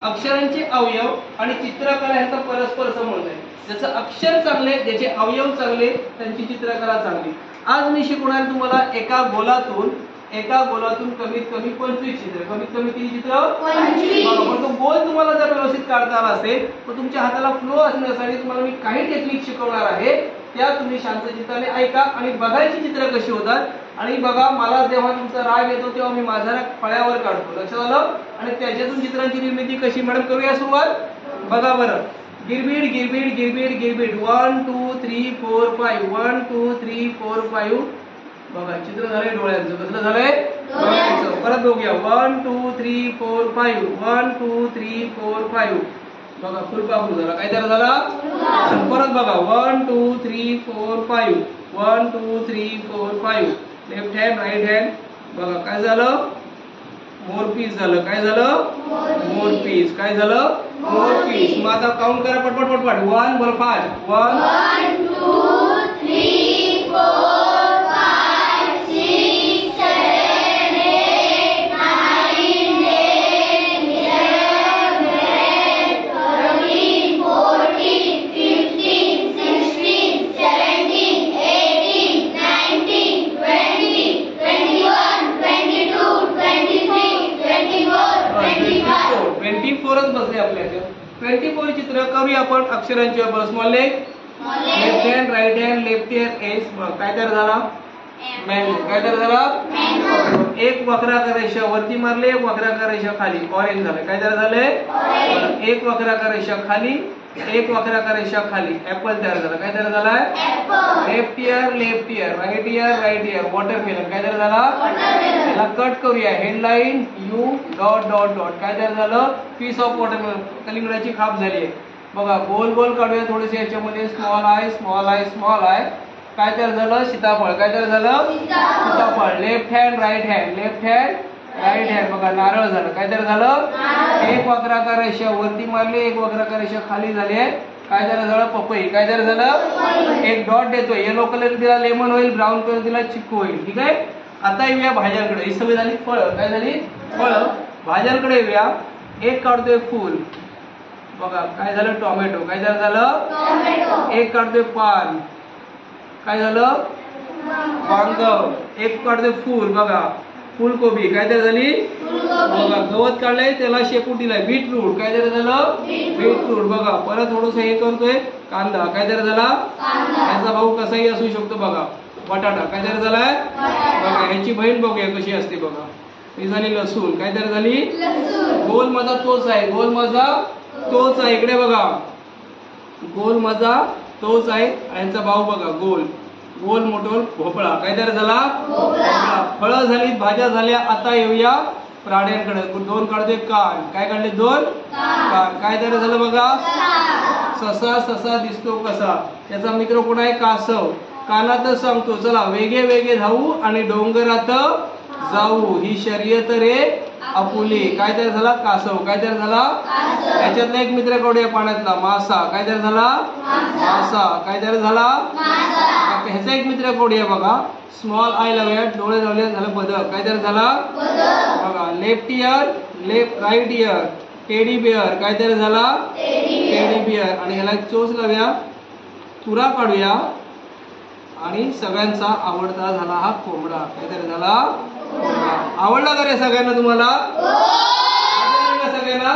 अक्षरांचे अवयव आणि चित्रकला यांचा परस्पर संबंध आहे. ज्याचं अक्षर चांगले, ज्याचे अवयव चांगले, त्यांची चित्रकला चांगली. आज मी शिकवणार तुम्हाला एका गोलातून कमीत कमी 25 चित्र. कमीत कमी किती चित्र? 25. पण तो गोल तुम्हाला जर व्यवस्थित काढता आला असेल तर तुमच्या हाताला फ्लो असण्यासाठी तुम्हाला मी काही टेक्निक शिकवणार आहे. त्या तुम्ही शांत चित्ताने ऐका आणि बघायची चित्र कशी होतात. आणि बघा, मला जेव्हा तुमचा राग येतो तेव्हा मी माझा राग फळ्यावर काढतो. लक्षात आलं? आणि त्याच्यातून चित्रांची निर्मिती कशी मॅडम करूया सुरुवात. बघा बरं, गिरबीड गिरबीड गिरबीड गिरबीड 1 2 3 4 5 1 2 3 4 5. बघा चित्र झालंय डोळ्यांचं. कसलं झालंय? डोळ्यांचं. परत बघूया 1 2 3 4 5 1 2 3 4 5. बघा फुलपाखरू झाला. काय तयार झाला? परत बघा 1 2 3 4 5 1 2 3 4 5. Left hand right hand. बघा काय झालं? मोरपीस झालं. काय झालं? मोरपीस. काय झालं? मोरपीस. मग आता काउंट करा पटपट पटपट. 1 बोल 5 1 2 3 4 5 6 7 8 9 10 11 12 13 14 15 16 17 18 19 20 21 22 23 24 25 24च बसले आपल्याकडे. 24 चित्र करूया आपण अक्षरांची वापर. Small leg, left hand right hand left hand S. काय तयार झाला? मँगो. काय तयार झाला? एक वक्राकार रेषा वरती मारले, एक वक्राकार रेषा खाली. ऑरेंज झालं. काय तयार झालंय? एक वक्राकार रेषा खाली, एक वक्राकार रेषा खाली. ऍपल तयार झाला. काय तयार झालाय? Left ear right ear watermelon. काय तयार झाला? याला कट करूया. Headline U dot dot dot. काय तयार झालं? Piece of watermelon. कलिंगडाची खाप झाली आहे. बघा गोल गोल काढूया थोडेसे याच्यामध्ये. Small I small I small I. काय तयार झालं? सीताफळ. काय तयार झालं? सीताफळ. Left hand right hand left hand right hand. बघा नारळ झालं. काय तयार झालं? एक वक्राकार रेषा वरती मारली, एक वक्राकार रेषा खाली झाली आहे. काय तयार झालं? पपई. काय तयार झालं? एक डॉट देतोय. येलो कलर दिला लेमन होईल, ब्राऊन कलर दिला चिक्कू होईल. ठीक आहे. आता येऊया भाज्यांकडे. ही सगळी झाली फळं. काय झाली? फळं. भाज्यांकडे येऊया. एक काढतोय फूल. बघा काय झालं? टोमॅटो. काय तयार झालं? एक काढतोय पान. काय झालं? वांग. एक काढतोय फूल. बघा फुलकोबी. काय तयार झाली? बघा गवत काढलंय, त्याला शेपूट दिलाय. बीटरूट. काय तयार झालं? बीटरूट. बघा परत थोडस हे करतोय. कांदा. काय तयार झाला? याचा भाऊ कसाही असू शकतो. बघा बटाटा. काय तयार झालाय? बघा ह्याची बहीण बघूया कशी असते. बघा ही झाली लसूण. काय तयार झाली? गोल माझा तोच आहे. गोल माझा तोच आहे. इकडे बघा गोल माझा तोच आहे. यांचा भाऊ बघा गोल गोल मोठोल भोपळा. काय तयार झाला? भोपळा. फळं झाली, भाज्या झाल्या. आता येऊया प्राण्यांकडे. दोन काढतोय कान. काय काढले? दोन कान. काय तयार झालं? बघा ससा. ससा दिसतो कसा. त्याचा मित्र कोण आहे? कासव. कानातच सांगतो चला वेगे वेगे धावू आणि डोंगरात जाऊ, ही शर्यत रे आपुली. काय तयार झाला? कासव. काय तयार झाला? याच्यातला एक मित्र काढूया पाण्यातला. मासा. काय तयार झाला? मासा. काय तयार झाला? ह्याचा एक मित्र काढूया. बघा स्मॉल आय लावूया, डोळे लावले, झालं बदक. काय तयार झाला? बघा left ear left right ear teddy bear. काय तयार झाला? Teddy bear. आणि ह्याला चोच लावूया, तुरा काढूया. आणि सगळ्यांचा आवडता झाला हा कोंबडा. काय तयार झाला? आवडला का रे सगळ्यांना? तुम्हाला सगळ्यांना?